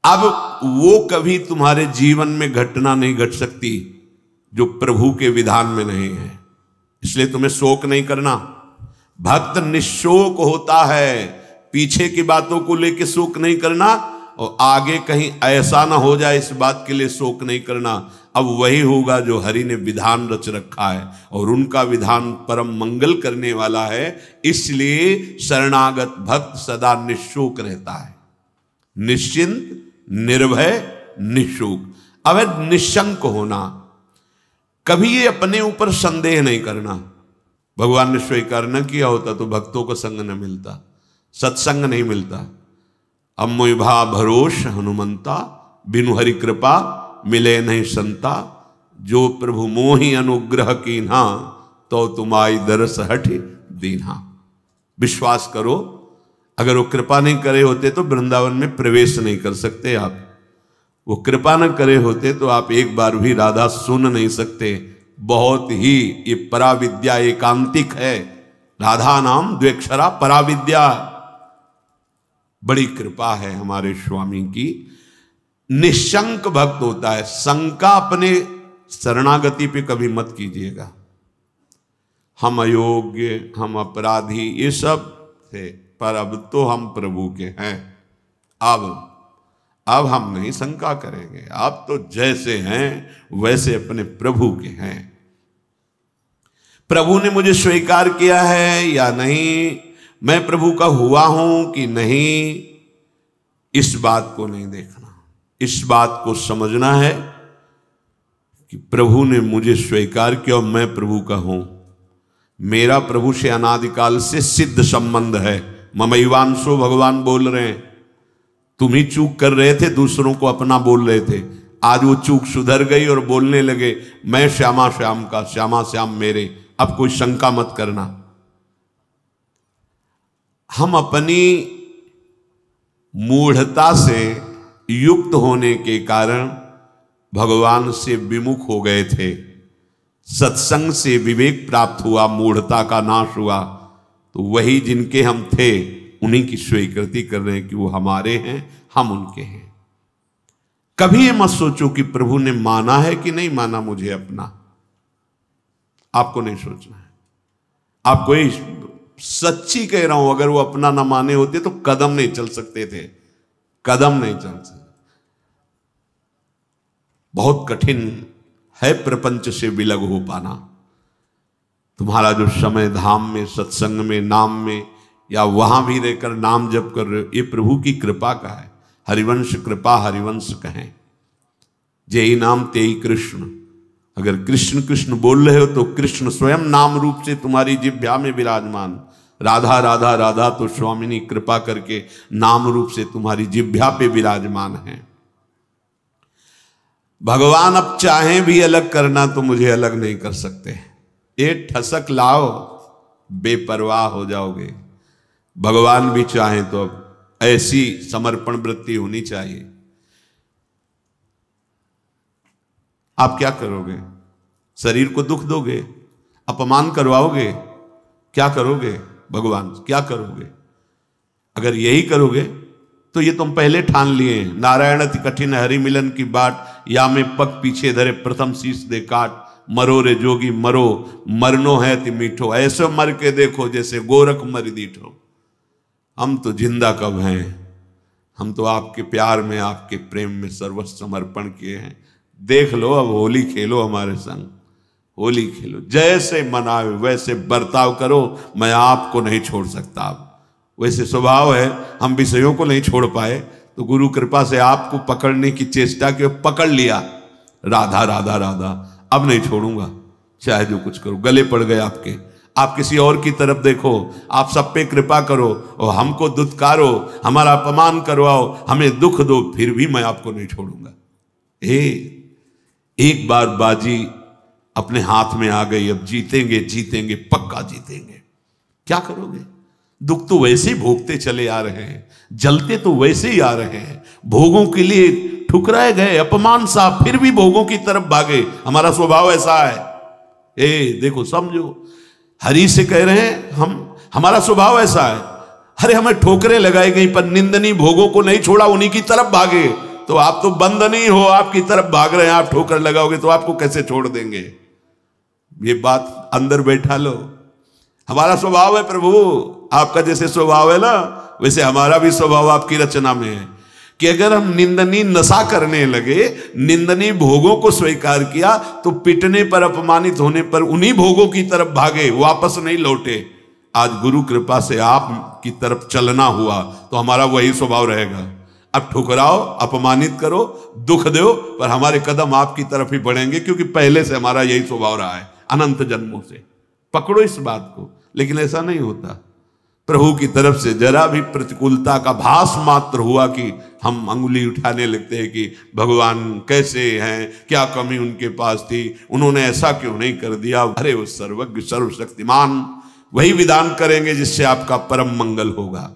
अब वो कभी तुम्हारे जीवन में घटना नहीं घट सकती जो प्रभु के विधान में नहीं है, इसलिए तुम्हें शोक नहीं करना। भक्त निशोक होता है, पीछे की बातों को लेकर शोक नहीं करना और आगे कहीं ऐसा ना हो जाए इस बात के लिए शोक नहीं करना। अब वही होगा जो हरि ने विधान रच रखा है और उनका विधान परम मंगल करने वाला है, इसलिए शरणागत भक्त सदा निशोक रहता है, निश्चिंत, निर्भय, निशोक। अब निशंक होना, कभी ये अपने ऊपर संदेह नहीं करना। भगवान ने स्वीकार न किया होता तो भक्तों को संग न मिलता, सत्संग नहीं मिलता। अम्मोभा भरोस हनुमंता, बिनु हरि कृपा मिले नहीं संता। जो प्रभु मोहि अनुग्रह कीन्हा, तो तुम्हारी दरस हठ दीन्हा। विश्वास करो, अगर वो कृपा नहीं करे होते तो वृंदावन में प्रवेश नहीं कर सकते आप। वो कृपा न करे होते तो आप एक बार भी राधा सुन नहीं सकते। बहुत ही ये पराविद्या एकांतिक है, राधा नाम द्वेक्षरा पराविद्या। बड़ी कृपा है हमारे स्वामी की। निशंक भक्त होता है, शंका अपने शरणागति पे कभी मत कीजिएगा। हम अयोग्य, हम अपराधी, ये सब थे, पर अब तो हम प्रभु के हैं। अब हम नहीं शंका करेंगे, आप तो जैसे हैं वैसे अपने प्रभु के हैं। प्रभु ने मुझे स्वीकार किया है या नहीं, मैं प्रभु का हुआ हूं कि नहीं, इस बात को नहीं देखना। इस बात को समझना है कि प्रभु ने मुझे स्वीकार किया और मैं प्रभु का हूं। मेरा प्रभु से अनादिकाल से सिद्ध संबंध है। ममैवांशो भगवान बोल रहे हैं। तुम ही चूक कर रहे थे, दूसरों को अपना बोल रहे थे। आज वो चूक सुधर गई और बोलने लगे मैं श्यामा श्याम का, श्यामा श्याम मेरे। अब कोई शंका मत करना। हम अपनी मूढ़ता से युक्त होने के कारण भगवान से विमुख हो गए थे। सत्संग से विवेक प्राप्त हुआ, मूढ़ता का नाश हुआ, तो वही जिनके हम थे उन्हीं की स्वीकृति कर रहे हैं कि वो हमारे हैं, हम उनके हैं। कभी ये मत सोचो कि प्रभु ने माना है कि नहीं माना मुझे अपना। आपको नहीं सोचना है। आपको ही सच्ची कह रहा हूं, अगर वो अपना ना माने होते तो कदम नहीं चल सकते थे, कदम नहीं चल सकते। बहुत कठिन है प्रपंच से विलग हो पाना। तुम्हारा जो समय धाम में, सत्संग में, नाम में, या वहां भी रहकर नाम जप कर रहे हो, ये प्रभु की कृपा का है। हरिवंश कृपा हरिवंश कहें, जेई नाम तेई कृष्ण। अगर कृष्ण कृष्ण बोल रहे हो तो कृष्ण स्वयं नाम रूप से तुम्हारी जिह्वा में विराजमान। राधा राधा राधा तो स्वामिनी कृपा करके नाम रूप से तुम्हारी जिह्वा पे विराजमान है। भगवान अब चाहें भी अलग करना तो मुझे अलग नहीं कर सकते। ये ठसक लाओ, बेपरवाह हो जाओगे। भगवान भी चाहें तो अब ऐसी समर्पण वृत्ति होनी चाहिए। आप क्या करोगे? शरीर को दुख दोगे, अपमान करवाओगे, क्या करोगे? भगवान क्या करोगे? अगर यही करोगे तो ये तुम पहले ठान लिए, नारायण अति कठिन हरि मिलन की बाट, या में पग पीछे धरे प्रथम शीश दे काट। मरो रे जोगी मरो, मरनो है ति मीठो, ऐसे मर के देखो जैसे गोरख मर दीठो। हम तो जिंदा कब हैं? हम तो आपके प्यार में, आपके प्रेम में सर्वस्व समर्पण किए हैं। देख लो, अब होली खेलो हमारे संग, होली खेलो। जैसे मनावे वैसे बर्ताव करो, मैं आपको नहीं छोड़ सकता। अब वैसे स्वभाव है, हम विषयों को नहीं छोड़ पाए तो गुरु कृपा से आपको पकड़ने की चेष्टा की, पकड़ लिया। राधा राधा राधा, अब नहीं छोड़ूंगा, चाहे जो कुछ करो। गले पड़ गए आपके, आप किसी और की तरफ देखो, आप सब पे कृपा करो और हमको दुत्कारो, हमारा अपमान करवाओ, हमें दुख दो, फिर भी मैं आपको नहीं छोड़ूंगा। एक बार बाजी अपने हाथ में आ गई, अब जीतेंगे जीतेंगे, पक्का जीतेंगे। क्या करोगे? दुख तो वैसे ही भोगते चले आ रहे हैं, जलते तो वैसे ही आ रहे हैं, भोगों के लिए ठुकराए गए, अपमान सा, फिर भी भोगों की तरफ भागे। हमारा स्वभाव ऐसा है। देखो, समझो, हरि से कह रहे हैं हम, हमारा स्वभाव ऐसा है। अरे हमें ठोकरें लगाई गई पर निंदनीय भोगों को नहीं छोड़ा, उन्हीं की तरफ भागे। तो आप तो बंद नहीं हो, आपकी तरफ भाग रहे हैं, आप ठोकर लगाओगे तो आपको कैसे छोड़ देंगे? ये बात अंदर बैठा लो। हमारा स्वभाव है प्रभु, आपका जैसे स्वभाव है ना वैसे हमारा भी स्वभाव आपकी रचना में है कि अगर हम निंदनीय नशा करने लगे, निंदनीय भोगों को स्वीकार किया, तो पिटने पर, अपमानित होने पर उन्हीं भोगों की तरफ भागे, वापस नहीं लौटे। आज गुरु कृपा से आप की तरफ चलना हुआ तो हमारा वही स्वभाव रहेगा। अब ठुकराओ, अपमानित करो, दुख दो, पर हमारे कदम आपकी तरफ ही बढ़ेंगे, क्योंकि पहले से हमारा यही स्वभाव रहा है अनंत जन्मों से। पकड़ो इस बात को। लेकिन ऐसा नहीं होता। प्रभु की तरफ से जरा भी प्रतिकूलता का भास मात्र हुआ कि हम अंगुली उठाने लगते हैं कि भगवान कैसे हैं, क्या कमी उनके पास थी, उन्होंने ऐसा क्यों नहीं कर दिया। अरे वो सर्वज्ञ सर्वशक्तिमान वही विधान करेंगे जिससे आपका परम मंगल होगा।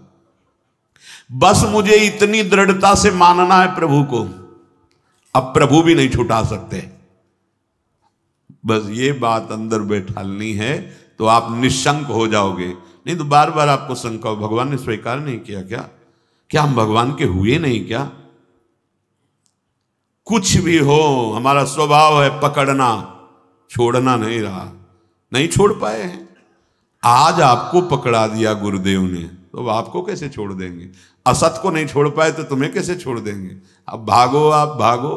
बस मुझे इतनी दृढ़ता से मानना है प्रभु को, अब प्रभु भी नहीं छुटा सकते। बस ये बात अंदर बैठालनी है तो आप निशंक हो जाओगे। नहीं तो बार बार आपको शंका हो, भगवान ने स्वीकार नहीं किया क्या हम भगवान के हुए नहीं क्या? कुछ भी हो, हमारा स्वभाव है पकड़ना, छोड़ना नहीं रहा, नहीं छोड़ पाए हैं। आज आपको पकड़ा दिया गुरुदेव ने, तो आपको कैसे छोड़ देंगे? असत को नहीं छोड़ पाए तो तुम्हें कैसे छोड़ देंगे? अब भागो, आप भागो।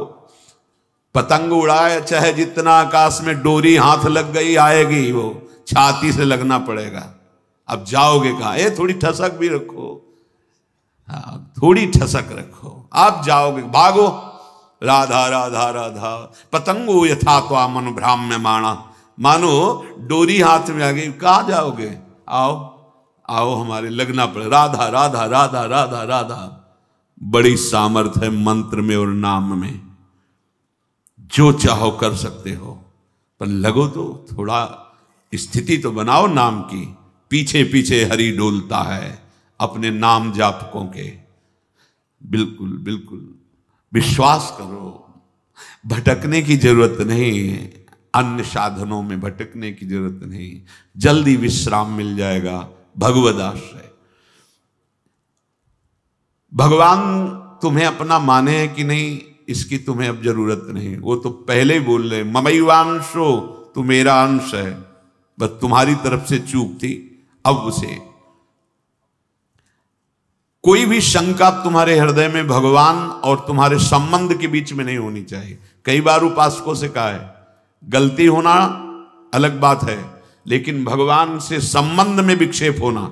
पतंग उड़ाए चाहे जितना आकाश में, डोरी हाथ लग गई आएगी, वो छाती से लगना पड़ेगा। अब जाओगे कहाँ? ये थोड़ी ठसक भी रखो, हाँ थोड़ी ठसक रखो, आप जाओगे, भागो। राधा राधा राधा पतंगो यथा त्वा मनु भ्राम्य माणा, मानो डोरी हाथ में आ गई, कहाँ जाओगे? आओ आओ, हमारे लगना पड़े। राधा राधा राधा राधा राधा। बड़ी सामर्थ्य है मंत्र में और नाम में, जो चाहो कर सकते हो, पर लगो तो थोड़ा स्थिति तो बनाओ नाम की। पीछे पीछे हरि डोलता है अपने नाम जापकों के। बिल्कुल बिल्कुल विश्वास करो, भटकने की जरूरत नहीं है, अन्य साधनों में भटकने की जरूरत नहीं, जल्दी विश्राम मिल जाएगा भगवद आश्रय। भगवान तुम्हें अपना माने है कि नहीं, इसकी तुम्हें अब जरूरत नहीं। वो तो पहले ही बोल रहे, ममैवांशो, तू मेरा अंश है, बस तुम्हारी तरफ से चूक थी। अब उसे कोई भी शंका तुम्हारे हृदय में भगवान और तुम्हारे संबंध के बीच में नहीं होनी चाहिए। कई बार उपासकों से कहा है, गलती होना अलग बात है, लेकिन भगवान से संबंध में विक्षेप होना।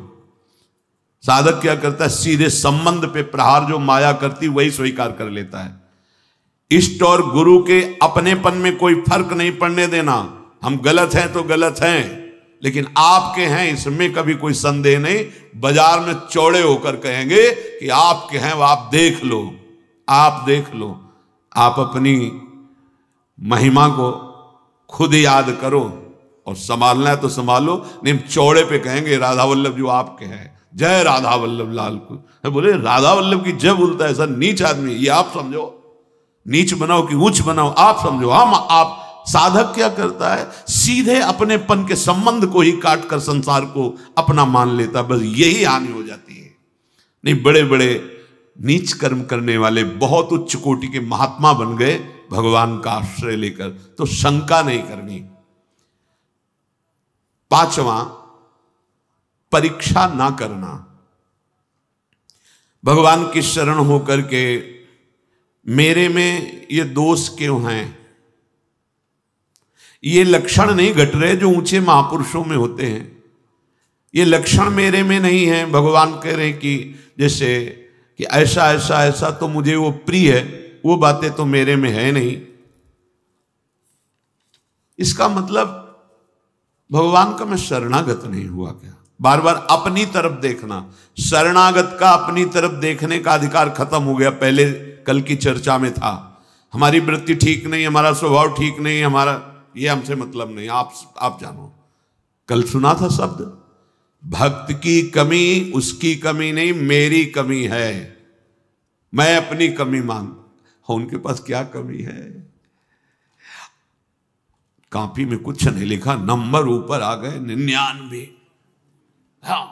साधक क्या करता है, सीधे संबंध पे प्रहार जो माया करती वही स्वीकार कर लेता है। इष्ट और गुरु के अपनेपन में कोई फर्क नहीं पड़ने देना। हम गलत हैं तो गलत हैं, लेकिन आपके हैं इसमें कभी कोई संदेह नहीं। बाजार में चौड़े होकर कहेंगे कि आपके हैं, वो आप देख लो, आप देख लो। आप अपनी महिमा को खुद याद करो, और संभालना है तो संभालो, नहीं चौड़े पे कहेंगे राधा वल्लभ जो आपके हैं, जय राधा वल्लभ लाल को। बोले राधा वल्लभ की जय बोलता है ऐसा नीच आदमी, ये आप समझो। नीच बनाओ कि ऊंच बनाओ आप समझो। हम आप साधक क्या करता है, सीधे अपनेपन के संबंध को ही काट कर संसार को अपना मान लेता। बस यही हानि हो जाती है। नहीं, बड़े बड़े नीच कर्म करने वाले बहुत उच्च कोटि के महात्मा बन गए भगवान का आश्रय लेकर, तो शंका नहीं करनी। पांचवा, परीक्षा ना करना। भगवान की शरण होकर के मेरे में ये दोष क्यों हैं, ये लक्षण नहीं घट रहे जो ऊंचे महापुरुषों में होते हैं। ये लक्षण मेरे में नहीं है। भगवान कह रहे कि जैसे कि ऐसा ऐसा ऐसा तो मुझे वो प्रिय है, वो बातें तो मेरे में है नहीं। इसका मतलब भगवान का मैं शरणागत नहीं हुआ क्या? बार बार अपनी तरफ देखना। शरणागत का अपनी तरफ देखने का अधिकार खत्म हो गया। पहले कल की चर्चा में था, हमारी वृत्ति ठीक नहीं, हमारा स्वभाव ठीक नहीं, हमारा ये हमसे मतलब नहीं, आप जानो। कल सुना था शब्द, भक्त की कमी उसकी कमी नहीं, मेरी कमी है। मैं अपनी कमी मान, उनके पास क्या कमी है? कॉपी में कुछ नहीं लिखा, नंबर ऊपर आ गए 99। हाँ,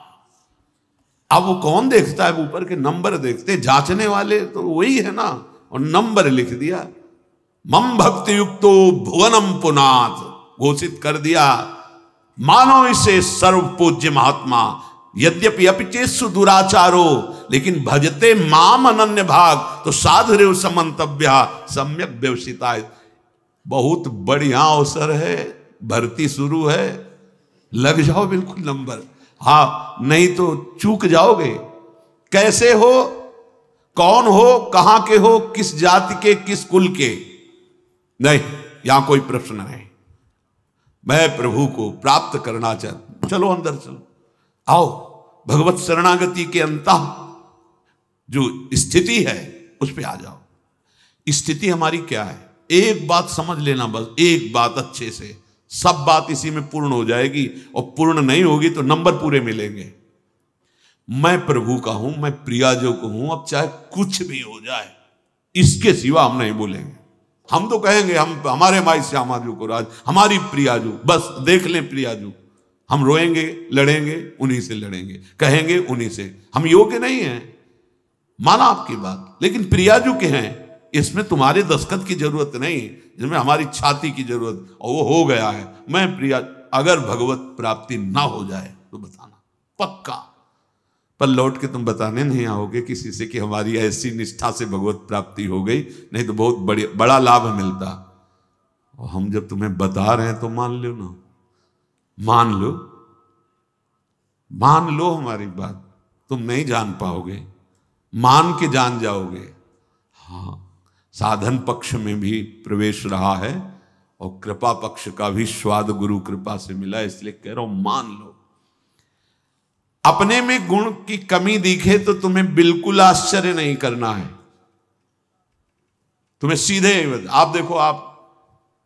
अब वो कौन देखता है? ऊपर के नंबर देखते, जांचने वाले तो वही है ना। और नंबर लिख दिया। मम भक्ति युक्तो भुवनम पुनाथ घोषित कर दिया। मानो इसे सर्व पूज्य महात्मा, यद्यपि अपिचेसु दुराचारो, लेकिन भजते माम अनन्य भाग तो साधुरेव समंतव्या सम्यक व्यवसिता। बहुत बढ़िया अवसर है, भर्ती शुरू है, लग जाओ बिल्कुल नंबर। हाँ, नहीं तो चूक जाओगे। कैसे हो, कौन हो, कहां के हो, किस जाति के, किस कुल के, नहीं, यहां कोई प्रश्न नहीं। मैं प्रभु को प्राप्त करना चाहता, चलो अंदर चलो, आओ भगवत शरणागति के अंतः जो स्थिति है उस पे आ जाओ। स्थिति हमारी क्या है, एक बात समझ लेना, बस एक बात अच्छे से, सब बात इसी में पूर्ण हो जाएगी। और पूर्ण नहीं होगी तो नंबर पूरे मिलेंगे। मैं प्रभु का हूं, मैं प्रियाजो को हूं, अब चाहे कुछ भी हो जाए, इसके सिवा हम नहीं बोलेंगे। हम तो कहेंगे हम हमारे माई श्यामाजू को राज, हमारी प्रियाजू, बस देख लें प्रियाजू। हम रोएंगे, लड़ेंगे, उन्हीं से लड़ेंगे, कहेंगे उन्हीं से। हम योग्य नहीं हैं, माना आपकी बात, लेकिन प्रियाजू के हैं, इसमें तुम्हारे दस्तखत की जरूरत नहीं, जिसमें हमारी छाती की जरूरत, और वो हो गया है। मैं प्रिया, अगर भगवत प्राप्ति ना हो जाए तो बताना पक्का, पर लौट के तुम बताने नहीं आओगे किसी से कि हमारी ऐसी निष्ठा से भगवत प्राप्ति हो गई, नहीं तो बहुत बड़ा लाभ मिलता। और हम जब तुम्हें बता रहे हैं तो मान लो ना, मान लो, मान लो हमारी बात। तुम नहीं जान पाओगे, मान के जान जाओगे। हाँ, साधन पक्ष में भी प्रवेश रहा है और कृपा पक्ष का भी स्वाद गुरु कृपा से मिला, इसलिए कह रहा हूं मान लो। अपने में गुण की कमी दिखे तो तुम्हें बिल्कुल आश्चर्य नहीं करना है। तुम्हें सीधे आप देखो, आप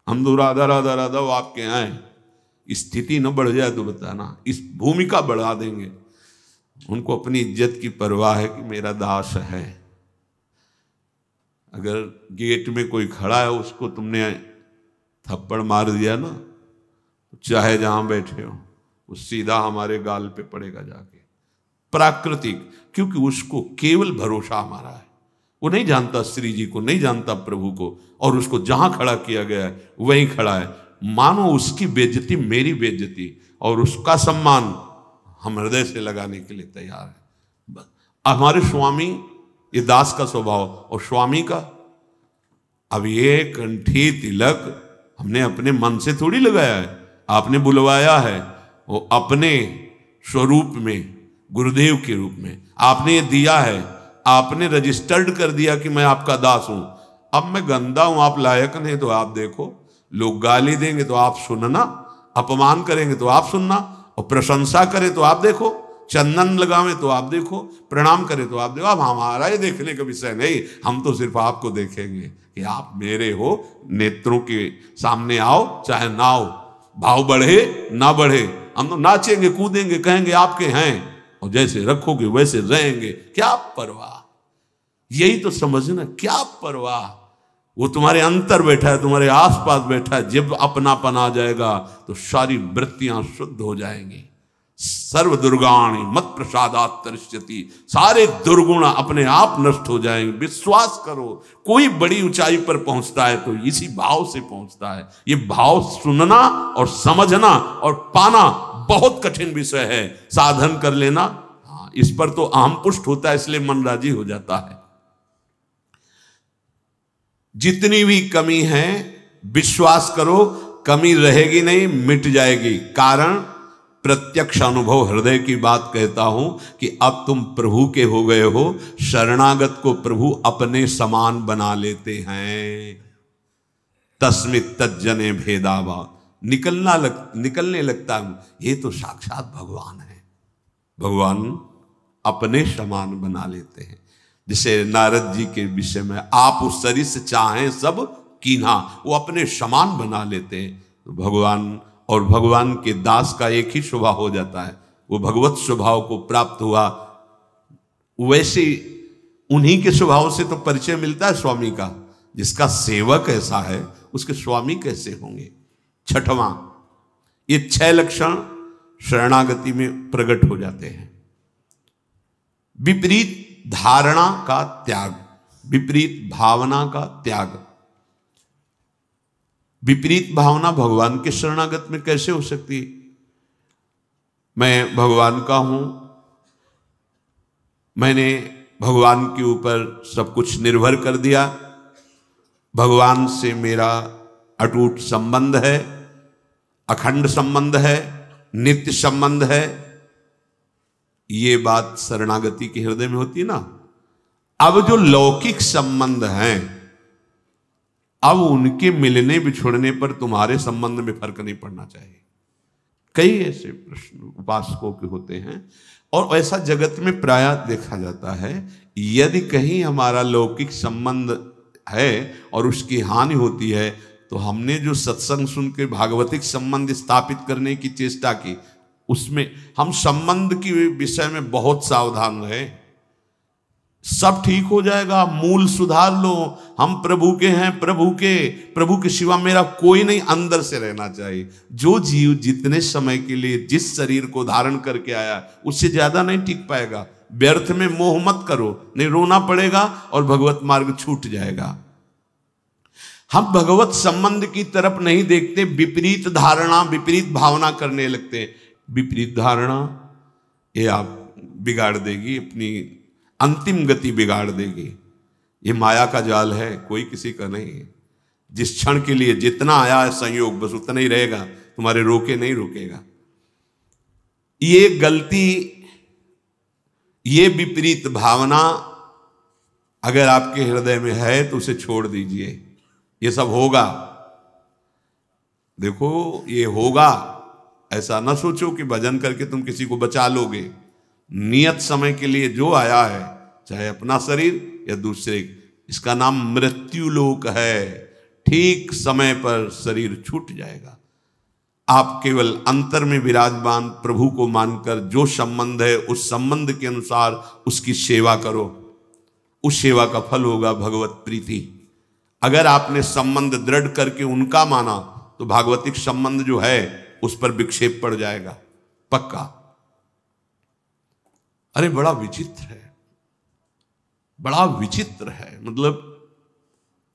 हम तो राधा राधा राधा वो आपके यहां है, स्थिति न बढ़ जाए तो बताना, इस भूमिका बढ़ा देंगे। उनको अपनी इज्जत की परवाह है कि मेरा दास है। अगर गेट में कोई खड़ा है उसको तुमने थप्पड़ मार दिया ना, तो चाहे जहां बैठे हो वो सीधा हमारे गाल पे पड़ेगा जाके। प्राकृतिक, क्योंकि उसको केवल भरोसा हमारा है। वो नहीं जानता श्री जी को, नहीं जानता प्रभु को, और उसको जहां खड़ा किया गया है वहीं खड़ा है। मानो उसकी बेइज्जती मेरी बेइज्जती, और उसका सम्मान हम हृदय से लगाने के लिए तैयार है। बस हमारे स्वामी, ये दास का स्वभाव, और स्वामी का, अब ये कंठी तिलक हमने अपने मन से थोड़ी लगाया है, आपने बुलवाया है, वो अपने स्वरूप में, गुरुदेव के रूप में आपने ये दिया है। आपने रजिस्टर्ड कर दिया कि मैं आपका दास हूं। अब मैं गंदा हूं, आप लायक नहीं, तो आप देखो, लोग गाली देंगे तो आप सुनना, अपमान करेंगे तो आप सुनना, और प्रशंसा करें तो आप देखो, चंदन लगावें तो आप देखो, प्रणाम करें तो आप देखो। अब हमारा ये देखने का विषय नहीं, हम तो सिर्फ आपको देखेंगे कि आप मेरे हो। नेत्रों के सामने आओ चाहे ना आओ, भाव बढ़े ना बढ़े, हम तो नाचेंगे, कूदेंगे, कहेंगे आपके हैं, और जैसे रखोगे वैसे रहेंगे। क्या परवाह, यही तो समझना, क्या परवाह। वो तुम्हारे अंतर बैठा है, तुम्हारे आसपास बैठा है। जब अपनापन आ जाएगा तो सारी वृत्तियां शुद्ध हो जाएंगी। सर्व दुर्गाणी मत प्रसादात तरिष्यति, सारे दुर्गुण अपने आप नष्ट हो जाएंगे। विश्वास करो, कोई बड़ी ऊंचाई पर पहुंचता है तो इसी भाव से पहुंचता है। ये भाव सुनना और समझना और पाना बहुत कठिन विषय है। साधन कर लेना, हाँ, इस पर तो अहम पुष्ट होता है, इसलिए मन राजी हो जाता है। जितनी भी कमी है विश्वास करो, कमी रहेगी नहीं, मिट जाएगी। कारण प्रत्यक्ष अनुभव हृदय की बात कहता हूं कि अब तुम प्रभु के हो गए हो। शरणागत को प्रभु अपने समान बना लेते हैं। तस्मित तज्जने भेदावा, निकलने लगता हूं, ये तो साक्षात भगवान है। भगवान अपने समान बना लेते हैं। जैसे नारद जी के विषय में, आप उस शरीर से चाहें सब कीन्हा, वो अपने समान बना लेते हैं। तो भगवान और भगवान के दास का एक ही स्वभाव हो जाता है, वो भगवत स्वभाव को प्राप्त हुआ। वैसे उन्हीं के स्वभाव से तो परिचय मिलता है स्वामी का। जिसका सेवक ऐसा है उसके स्वामी कैसे होंगे। छठवां, ये 6 लक्षण शरणागति में प्रकट हो जाते हैं। विपरीत धारणा का त्याग, विपरीत भावना का त्याग। विपरीत भावना भगवान के शरणागत में कैसे हो सकती है? मैं भगवान का हूं, मैंने भगवान के ऊपर सब कुछ निर्भर कर दिया, भगवान से मेरा अटूट संबंध है, अखंड संबंध है, नित्य संबंध है। ये बात शरणागति के हृदय में होती है ना। अब जो लौकिक संबंध हैं, अब उनके मिलने बिछुड़ने पर तुम्हारे संबंध में फर्क नहीं पड़ना चाहिए। कई ऐसे प्रश्न उपासकों के होते हैं, और ऐसा जगत में प्रायः देखा जाता है। यदि कहीं हमारा लौकिक संबंध है और उसकी हानि होती है, तो हमने जो सत्संग सुन के भागवतिक संबंध स्थापित करने की चेष्टा की, उसमें हम संबंध के विषय में बहुत सावधान रहे। सब ठीक हो जाएगा, मूल सुधार लो। हम प्रभु के हैं, प्रभु के सिवा मेरा कोई नहीं, अंदर से रहना चाहिए। जो जीव जितने समय के लिए जिस शरीर को धारण करके आया, उससे ज्यादा नहीं टिक पाएगा। व्यर्थ में मोह मत करो, नहीं रोना पड़ेगा और भगवत मार्ग छूट जाएगा। हम भगवत संबंध की तरफ नहीं देखते, विपरीत धारणा, विपरीत भावना करने लगते हैं। विपरीत धारणा ये आप बिगाड़ देगी, अपनी अंतिम गति बिगाड़ देगी। ये माया का जाल है, कोई किसी का नहीं है। जिस क्षण के लिए जितना आया है संयोग, बस उतना ही रहेगा, तुम्हारे रोके नहीं रोकेगा। ये गलती, ये विपरीत भावना अगर आपके हृदय में है तो उसे छोड़ दीजिए। ये सब होगा, देखो ये होगा। ऐसा ना सोचो कि भजन करके तुम किसी को बचा लोगे। नियत समय के लिए जो आया है, चाहे अपना शरीर या दूसरे, इसका नाम मृत्यु लोक है। ठीक समय पर शरीर छूट जाएगा। आप केवल अंतर में विराजमान प्रभु को मानकर जो संबंध है, उस संबंध के अनुसार उसकी सेवा करो। उस सेवा का फल होगा भगवत प्रीति। अगर आपने संबंध दृढ़ करके उनका माना, तो भागवतिक संबंध जो है उस पर विक्षेप पड़ जाएगा, पक्का। अरे बड़ा विचित्र है, बड़ा विचित्र है। मतलब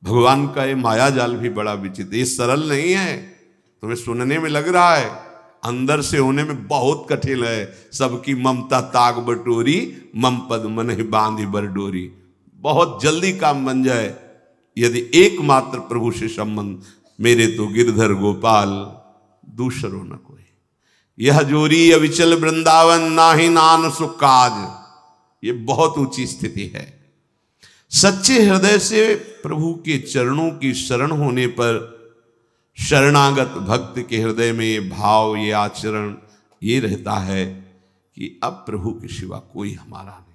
भगवान का ये माया जाल भी बड़ा विचित्र। ये सरल नहीं है, तुम्हें सुनने में लग रहा है, अंदर से होने में बहुत कठिन है। सबकी ममता ताग बटोरी, मम पद मन ही बांधी बरडोरी। बहुत जल्दी काम बन जाए यदि एकमात्र प्रभु से संबंध। मेरे तो गिरधर गोपाल दूसरो न कोई, यह जोरी अविचल वृंदावन, नाही नान सुख काज। ये बहुत ऊंची स्थिति है। सच्चे हृदय से प्रभु के चरणों की शरण होने पर शरणागत भक्त के हृदय में ये भाव, ये आचरण ये रहता है कि अब प्रभु के सिवा कोई हमारा नहीं।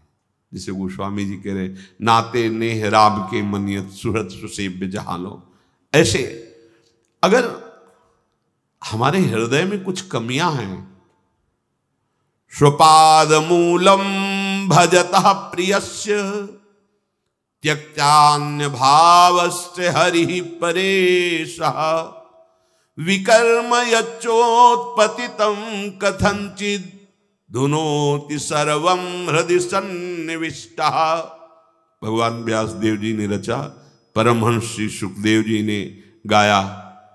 जिसे गोस्वामी जी कह रहे, नाते नेह राब के मनियत सुहृद सुसेव्य जहां लो। ऐसे अगर हमारे हृदय में कुछ कमियां हैं, स्वपाद मूलम भजतः प्रियस्य त्यक्तान्य भावस्य हरि परेशः, विकर्म यच्चोत्पतितं कथंचित् धुनोति सर्वं हृदि सन्निविष्टः। भगवान व्यास देव जी ने रचा, परमहंस श्री सुखदेव जी ने गाया।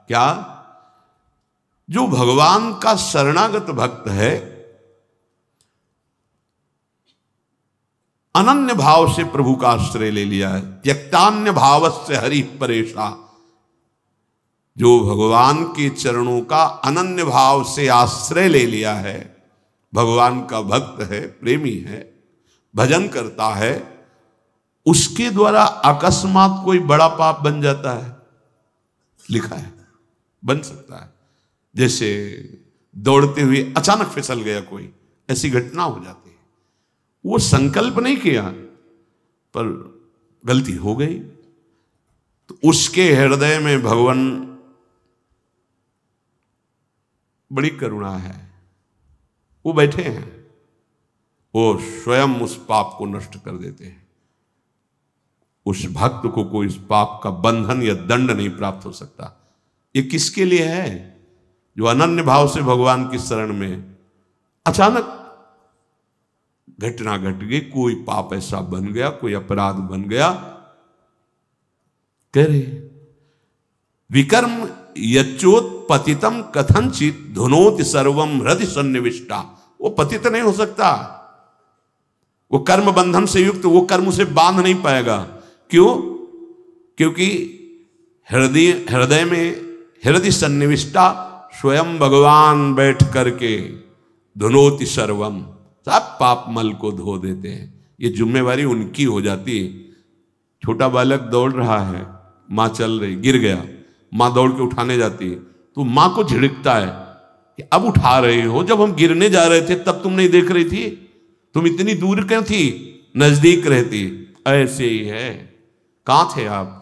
क्या? जो भगवान का शरणागत भक्त है, अनन्य भाव से प्रभु का आश्रय ले लिया है, त्यक्तान्य भावस्य हरि परेशा। जो भगवान के चरणों का अनन्य भाव से आश्रय ले लिया है, भगवान का भक्त है, प्रेमी है, भजन करता है, उसके द्वारा अकस्मात कोई बड़ा पाप बन जाता है। लिखा है, बन सकता है। जैसे दौड़ते हुए अचानक फिसल गया कोई, ऐसी घटना हो जाती है। वो संकल्प नहीं किया, पर गलती हो गई, तो उसके हृदय में भगवान बड़ी करुणा है। वो बैठे हैं, वो स्वयं उस पाप को नष्ट कर देते हैं। उस भक्त को कोई इस पाप का बंधन या दंड नहीं प्राप्त हो सकता। ये किसके लिए है? जो अनन्य भाव से भगवान की शरण में अचानक घटना घट गई, कोई पाप ऐसा बन गया, कोई अपराध बन गया, करे। विकर्म यच्चोत्पतितम कथनचित धुनोति सर्वम हृदय सन्निविष्टा। वो पतित नहीं हो सकता, वो कर्म बंधन से युक्त, वो कर्म उसे बांध नहीं पाएगा। क्यों? क्योंकि हृदय में हृदय सन्निविष्टा स्वयं भगवान बैठ करके धुनोति सर्वम, सब पाप मल को धो देते हैं। ये जिम्मेवारी उनकी हो जाती है। छोटा बालक दौड़ रहा है, माँ चल रही, गिर गया, माँ दौड़ के उठाने जाती है, तो माँ को झिड़कता है कि अब उठा रहे हो, जब हम गिरने जा रहे थे तब तुम नहीं देख रही थी, तुम इतनी दूर क्यों थी, नजदीक रहती। ऐसे ही है, कहां थे आप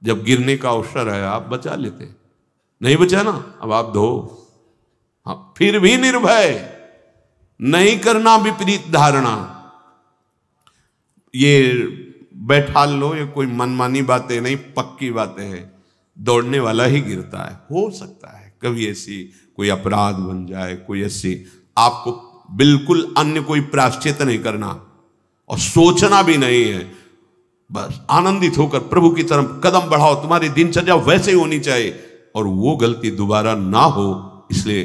जब गिरने का अवसर है, आप बचा लेते, नहीं बचा ना, अब आप धो। हाँ, फिर भी निर्भय, नहीं करना विपरीत धारणा। ये बैठा लो, ये कोई मनमानी बातें नहीं, पक्की बातें हैं। दौड़ने वाला ही गिरता है। हो सकता है कभी ऐसी कोई अपराध बन जाए, कोई ऐसी, आपको बिल्कुल अन्य कोई प्रायश्चित नहीं करना और सोचना भी नहीं है। बस आनंदित होकर प्रभु की तरफ कदम बढ़ाओ। तुम्हारी दिनचर्या वैसे ही होनी चाहिए और वो गलती दोबारा ना हो। इसलिए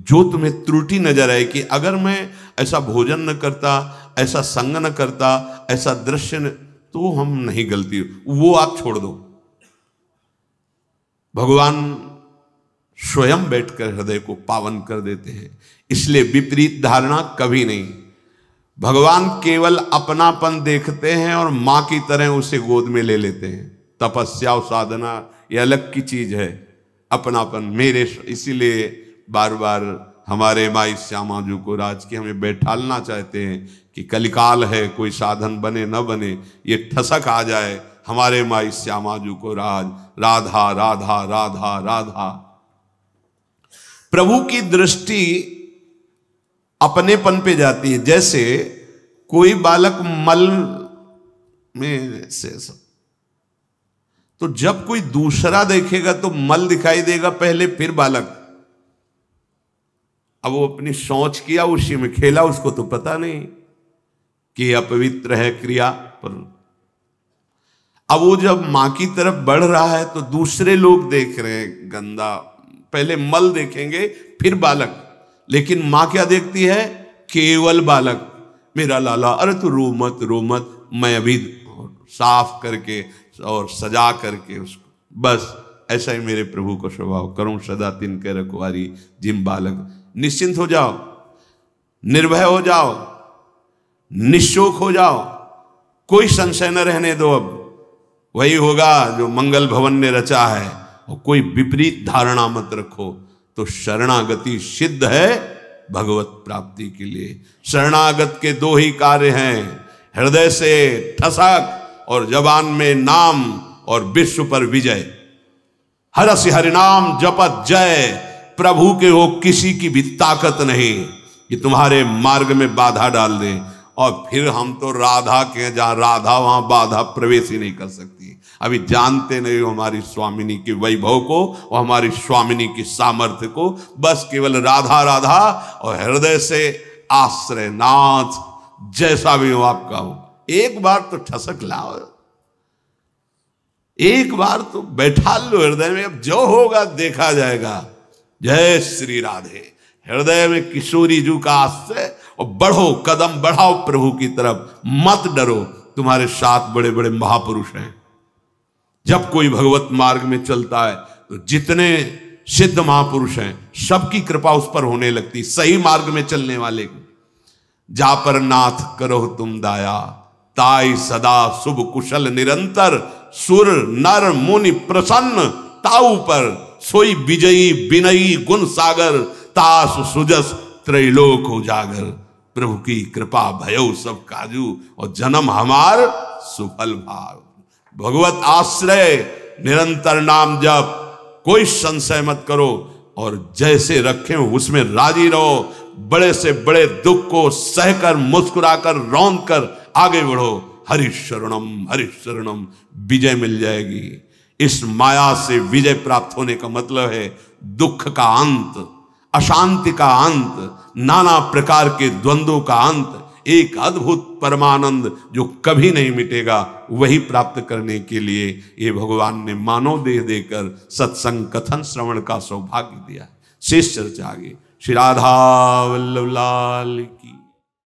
जो तुम्हें त्रुटि नजर आए कि अगर मैं ऐसा भोजन न करता, ऐसा संग न करता, ऐसा दृश्य न, तो हम नहीं, गलती वो आप छोड़ दो। भगवान स्वयं बैठकर हृदय को पावन कर देते हैं। इसलिए विपरीत धारणा कभी नहीं। भगवान केवल अपनापन देखते हैं और मां की तरह उसे गोद में ले लेते हैं। तपस्या और साधना ये अलग की चीज है, अपनापन मेरे। इसीलिए बार बार हमारे माई श्यामा जी को राज की हमें बैठालना चाहते हैं कि कलिकाल है, कोई साधन बने न बने, ये ठसक आ जाए हमारे माई श्यामा जी को राज, राधा राधा राधा राधा। प्रभु की दृष्टि अपनेपन पे जाती है। जैसे कोई बालक मल में से, तो जब कोई दूसरा देखेगा तो मल दिखाई देगा पहले, फिर बालक। अब वो अपनी सोच किया, उसी में खेला, उसको तो पता नहीं कि अपवित्र है क्रिया पर। अब वो जब मां की तरफ बढ़ रहा है तो दूसरे लोग देख रहे हैं गंदा, पहले मल देखेंगे फिर बालक, लेकिन मां क्या देखती है? केवल बालक। मेरा लाला, अरे तू रो मत रो मत, मैं अभी साफ करके और सजा करके उसको, बस ऐसा ही मेरे प्रभु को स्वभाव करूं सदा तिनके रखवारी जिम बालक। निश्चिंत हो जाओ, निर्भय हो जाओ, निशोक हो जाओ, कोई संशय न रहने दो। अब वही होगा जो मंगल भवन ने रचा है, और कोई विपरीत धारणा मत रखो। तो शरणागति सिद्ध है भगवत प्राप्ति के लिए। शरणागत के दो ही कार्य हैं, हृदय से ठसक और जबान में नाम और विश्व पर विजय। हरसि हरिनाम जपत जय, प्रभु के हो किसी की भी ताकत नहीं कि तुम्हारे मार्ग में बाधा डाल दे। और फिर हम तो राधा के, जहां राधा वहां बाधा प्रवेश ही नहीं कर सकती। अभी जानते नहीं हो हमारी स्वामिनी के वैभव को और हमारी स्वामिनी की सामर्थ्य को। बस केवल राधा राधा और हृदय से आश्रय नाथ, जैसा भी हो आपका हो, एक बार तो ठसक लाओ, एक बार तो बैठा लो हृदय में। अब जो होगा देखा जाएगा। जय श्री राधे। हृदय में किशोरी जू का आश्रय और बढ़ो, कदम बढ़ाओ प्रभु की तरफ, मत डरो। तुम्हारे साथ बड़े बड़े महापुरुष हैं। जब कोई भगवत मार्ग में चलता है तो जितने सिद्ध महापुरुष हैं सबकी कृपा उस पर होने लगती, सही मार्ग में चलने वाले को। जा पर नाथ करो तुम दाया, ताई सदा शुभ कुशल निरंतर, सुर नर मुनि प्रसन्न ताऊ पर, सोई विजयी विनयी गुण सागर, तास सुजस त्रैलोक उजागर। प्रभु की कृपा भयो सब काजू और जन्म हमार सुफल भाव। भगवत आश्रय, निरंतर नाम जप, कोई संशय मत करो और जैसे रखे उसमें राजी रहो। बड़े से बड़े दुख को सहकर, मुस्कुराकर, रौंद कर आगे बढ़ो। हरि शरणम, विजय मिल जाएगी। इस माया से विजय प्राप्त होने का मतलब है दुख का अंत, अशांति का अंत, नाना प्रकार के द्वंद्वों का अंत। एक अद्भुत परमानंद जो कभी नहीं मिटेगा, वही प्राप्त करने के लिए ये भगवान ने मानव देह देकर सत्संग कथन श्रवण का सौभाग्य दिया। शेष चर्चा आगे। श्री राधा वल्लभ लाल की।